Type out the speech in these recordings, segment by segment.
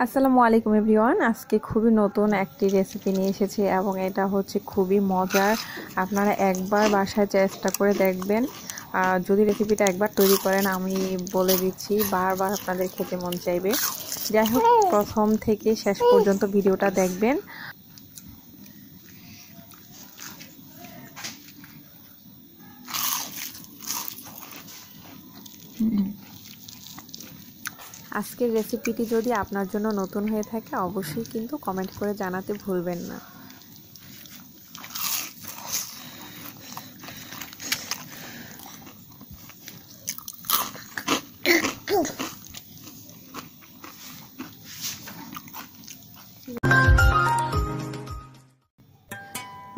আসসালামু আলাইকুম এভরিওয়ান। আজকে খুবই নতুন একটি রেসিপি নিয়ে এসেছি এবং এটা হচ্ছে খুবই মজার। আপনারা একবার বাসায় চেষ্টা করে দেখবেন। যদি রেসিপিটা একবার তৈরি করেন, আমি বলে দিচ্ছি বারবার আপনাদের খেতে মন চাইবে। যাই হোক, প্রথম থেকে শেষ পর্যন্ত ভিডিওটা দেখবেন। আজকের রেসিপিটি যদি আপনার জন্য নতুন হয়ে থাকে, অবশ্যই কিন্তু কমেন্ট করে জানাতে ভুলবেন না।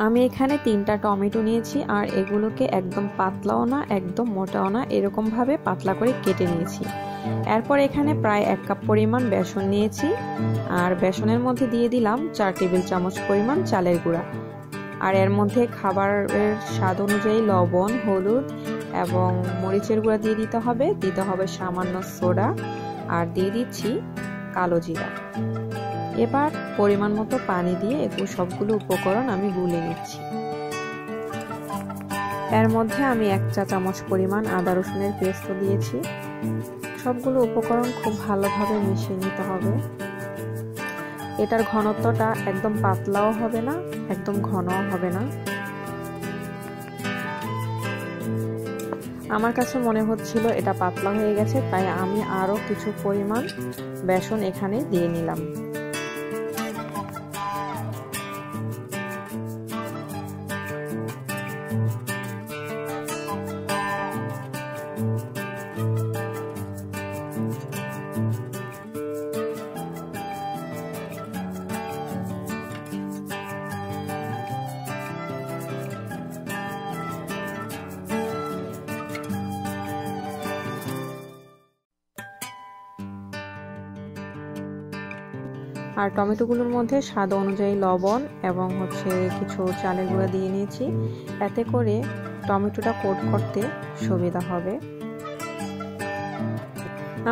আমি এখানে 3টা টমেটো নিয়েছি আর এগুলোকে একদম পাতলাও না একদম মোটাও না, এরকমভাবে পাতলা করে কেটে নিয়েছি। এরপর এখানে প্রায় 1 কাপ পরিমাণ বেসন নিয়েছি আর বেসনের মধ্যে দিয়ে দিলাম 4 টেবিল চামচ পরিমাণ চালের গুঁড়া। আর এর মধ্যে খাবারের স্বাদ অনুযায়ী লবণ, হলুদ এবং মরিচের গুঁড়া দিয়ে দিতে হবে সামান্য সোডা আর দিয়ে দিচ্ছি কালো জিরা। এবার পরিমাণ মতো পানি দিয়ে একটু সবগুলো উপকরণ আমি গুলে নিচ্ছি। এর মধ্যে আমি 1 চা চামচ পরিমাণ আদা রসুনের পেস্ট দিয়েছি। সবগুলো উপকরণ খুব ভালোভাবে মিশিয়ে নিতে হবে। এটার ঘনত্বটা একদম পাতলাও হবে না, একদম ঘনও হবে না। আমার কাছে মনে হচ্ছিল এটা পাতলা হয়ে গেছে, তাই আমি আরো কিছু পরিমাণ বেসন এখানে দিয়ে নিলাম। আর টমেটোগুলোর মধ্যে স্বাদ অনুযায়ী লবণ এবং কিছু চালের গুঁড়া দিয়ে নিয়েছি। এতে করে টমেটোটা কোট করতে সুবিধা হবে।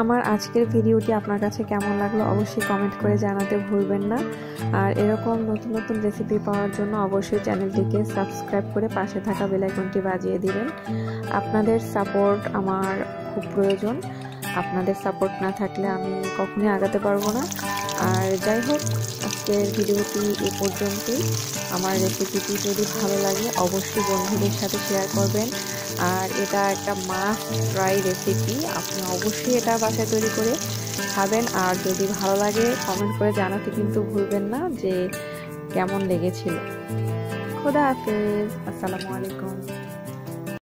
আমার আজকের ভিডিওটি আপনার কাছে কেমন লাগলো অবশ্যই কমেন্ট করে জানাতে ভুলবেন না। আর এরকম নতুন নতুন রেসিপি পাওয়ার জন্য অবশ্যই চ্যানেলটিকে সাবস্ক্রাইব করে পাশে থাকা বেল আইকনটি বাজিয়ে দিবেন। আপনাদের সাপোর্ট আমার খুব প্রয়োজন। আপনাদের সাপোর্ট না থাকলে আমি কখনোই আগাতে পারবো না। আর যাই হোক, আজকের ভিডিওটি এ পর্যন্তই। আমার রেসিপিটি যদি ভালো লাগে অবশ্যই বন্ধুদের সাথে শেয়ার করবেন। আর এটা একটা মাস্ট ট্রাই রেসিপি, আপনি অবশ্যই এটা বাসায় তৈরি করে খাবেন। আর যদি ভালো লাগে কমেন্ট করে জানাতে কিন্তু ভুলবেন না যে কেমন লেগেছিল। খোদা হাফেজ, আসসালামু আলাইকুম।